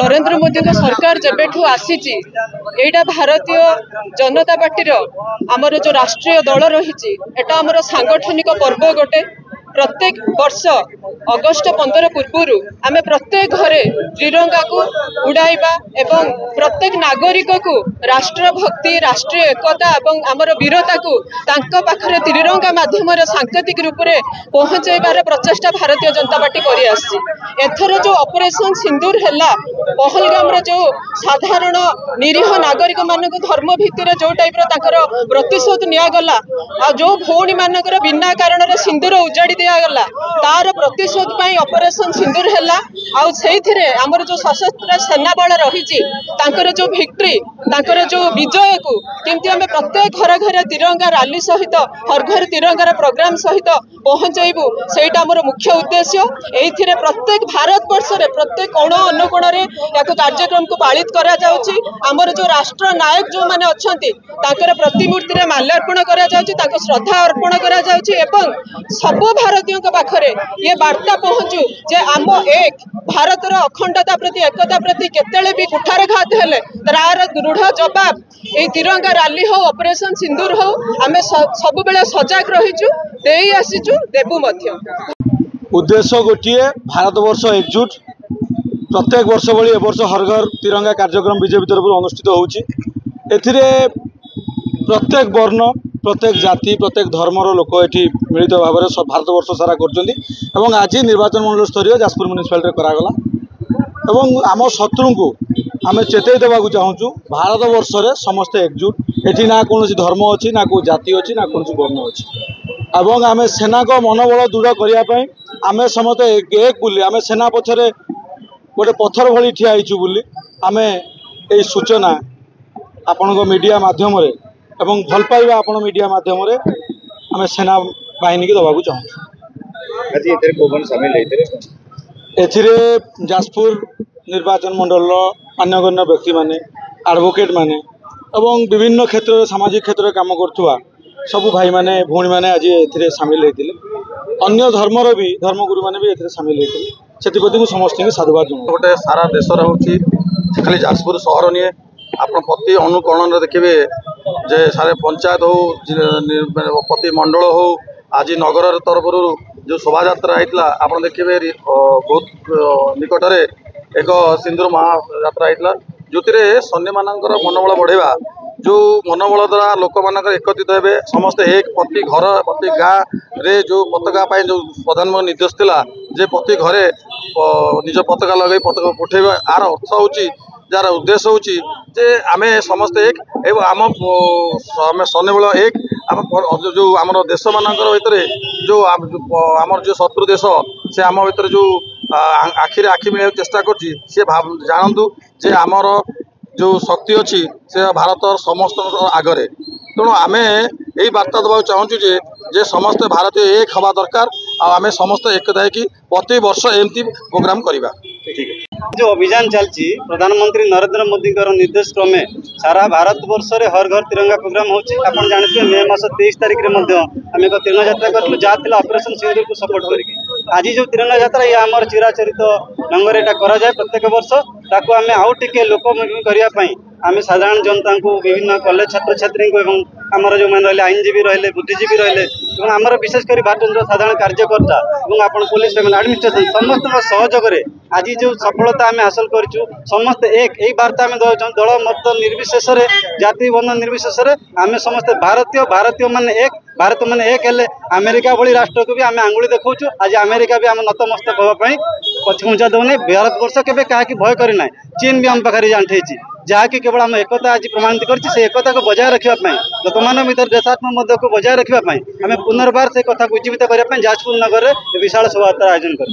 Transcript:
नरेंद्र मोदी को सरकार जेबेठू आसीची एटा भारतीय जनता पार्टी आमर जो राष्ट्रीय दल रही एटा आमर सांगठनिक पर्व गोटे। प्रत्येक वर्ष अगस्ट 15 पूर्व आम प्रत्येक घरे त्रिरंगा को उड़ाइबा एवं प्रत्येक नागरिक को राष्ट्रभक्ति राष्ट्रीय एकता एवं आमर वीरता को तांका पाखरे त्रिरंगा माध्यम सांकेतिक रूप से पहुंचाइबार प्रचेषा भारतीय जनता पार्टी करि आसी। एथर जो ऑपरेशन सिंदूर हैला पहलगाम रे जो साधारण निरीह नागरिक मानक धर्म भित्तिर जो टाइप प्रतिशोध निगला आ जो भौणी मानकर बिना कारण सिंदूर उजाड़ी दिगला तार प्रतिशोध पाई ऑपरेशन सिंदूर हैला आउ सेइथिरे हमर जो सशस्त्र सेना बल रही जो विक्ट्री जो विजय को केमती आम प्रत्येक घर घर तिरंगा रैली सहित हर घर तिरंगार प्रोग्राम सहित पहुंचाइबू सेटा हमर मुख्य उद्देश्य। एइथिरे प्रत्येक भारत वर्ष रे प्रत्येक कोण अनुकोण रे याको कार्यक्रम को पालित करा जाउची। हमर जो राष्ट्र नायक जो माने अछंती ताकर प्रतिमूर्ति रे माल्यार्पण करा जाउची ताको श्रद्धा अर्पण करा जाउची एवं सब भारतीयों के पाखरे ये वार्ता पहुंचू जे आम एक भारतर अखंडता प्रति एकता प्रति केतेले भी कुठारघात हेले तार दृढ़ जवाब ए तिरंगा रैली हो ऑपरेशन सिंदूर हो आमे सब बेले सजग रहिचु देई आसीचु देबु मध्य। उद्देश्य गोटिए भारत वर्ष एकजुट प्रत्येक वर्ष भली ए वर्ष हर घर तिरंगा कार्यक्रम बीजेपी तरफ अनुष्ठित होउची। एथिरे प्रत्येक वर्ण प्रत्येक जाति प्रत्येक धर्मर लोक ये मिलित भाव में भारत वर्ष सारा कर आज निर्वाचन मंडल स्तरीय जाजपुर म्युनिसिपालिटी करागला एवं आम शत्रु को आम चेतई देवा चाहूँ भारत वर्ष रे समस्ते एकजुट एठी ना कौन धर्म अच्छी ना कोई जाति अच्छी ना कौन वर्ण अच्छी एवं आम सेना को मनोबल दृढ़ करने आम समस्ते एक बुली आम सेना पछरे गोटे पत्थर भली ठिया होइछु आम ये सूचना आपण मीडिया माध्यम एवं भल पाइबा आपण मीडिया माध्यम आम सेना बाहिनी की दबाक चाहूँ। जाजपुर निर्वाचन मंडल मान्यगण्य व्यक्ति माने एडवोकेट माने एवं विभिन्न क्षेत्र सामाजिक क्षेत्र में काम करुवा सबू भाई माने भौणी माने आज ए सामिल होते अन्य धर्मर भी धर्मगुरु माने भी ए सामिल होते से समस्त साधुवाद जनाऊँ। गोटे सारा देश हो खाली जाजपुर सहर निए आप प्रति अनुकरण देखिए जे सारे पंचायत हो प्रति मंडल हो आज नगर तरफ जो शोभा यात्रा होता आप देखिए बहुत निकट में एक सिंदूर महायात्रा होता जो सैन्य मान मनोबल बढ़ेगा जो मनोबल द्वारा लोक मान एकत्रित हे समस्ते एक प्रति घर प्रति गाँव रे जो पताका पाई जो प्रधानमंत्री निर्देश थिला जे प्रति घरे निज पताका लगे पताका उठेबा आर अर्थ होची जार उद्देश्य होची जे आमे समस्ते एक एवं आम सैन्यबल एक आम जो आम देश मानकर भितर जो आमर जो शत्रु देश से आम भितर जो आखिरे आखि मिले चेष्टा करछि से जानतु जे आमर जो शक्ति अच्छी से भारत समस्त आगरे तेणु आम यही वार्ता देवाक चाहूँ जे समस्त भारतीय एक हवा दरकार आम समस्त एकता है कि प्रति वर्ष एमती प्रोग्राम करवा। जो अभियान चलती प्रधानमंत्री नरेंद्र मोदी निर्देश क्रमे सारा भारत वर्ष रे हर घर तिरंगा प्रोग्राम होची। आपण जानते मे मास 23 तारिख रे मध्य आम एक तिरंगा यात्रा करूँ जहाँ ऑपरेशन सिंदूर को सपोर्ट करके आज जो तिरंगा यात्रा ये आमर चिराचरित ढंग से करा जाए प्रत्येक वर्ष ताकू आम आउ टिके लोकमुखी करने आम साधारण जनता को विभिन्न कॉलेज छात्र छात्री को एवं आमर जो मैंने रही आईनजीवी रही बुद्धिजीवी रही आमर विशेषकर भारतीय साधारण कार्यकर्ता और आप पुलिस एडमिनिस्ट्रेशन समस्त सहयोग आज जो सफलता आम हासिल करूँ समस्ते एक यही वार्ता आम दल मत निर्विशेष जाति वर्ण निर्विशेष आम समस्त भारतीय मान एक भारत मान एक हेले अमेरिका भली राष्ट्र को भी आम आंगुली देखा आज अमेरिका भी आम नतमस्तक होगापी पछघुंचा देना भारत वर्ष के क्या भय करना चीन भी आम पाखे आंठे जहाँकि केवल आम एकता आज प्रमाणित कर एकता को बजाय रखापी लोक भर देशात्म को बजाय रखापी आम पुनर्बार से कथा को उज्जीवित करने जाजपुर नगर में विशाल शोभायात्रा आयोजन कर।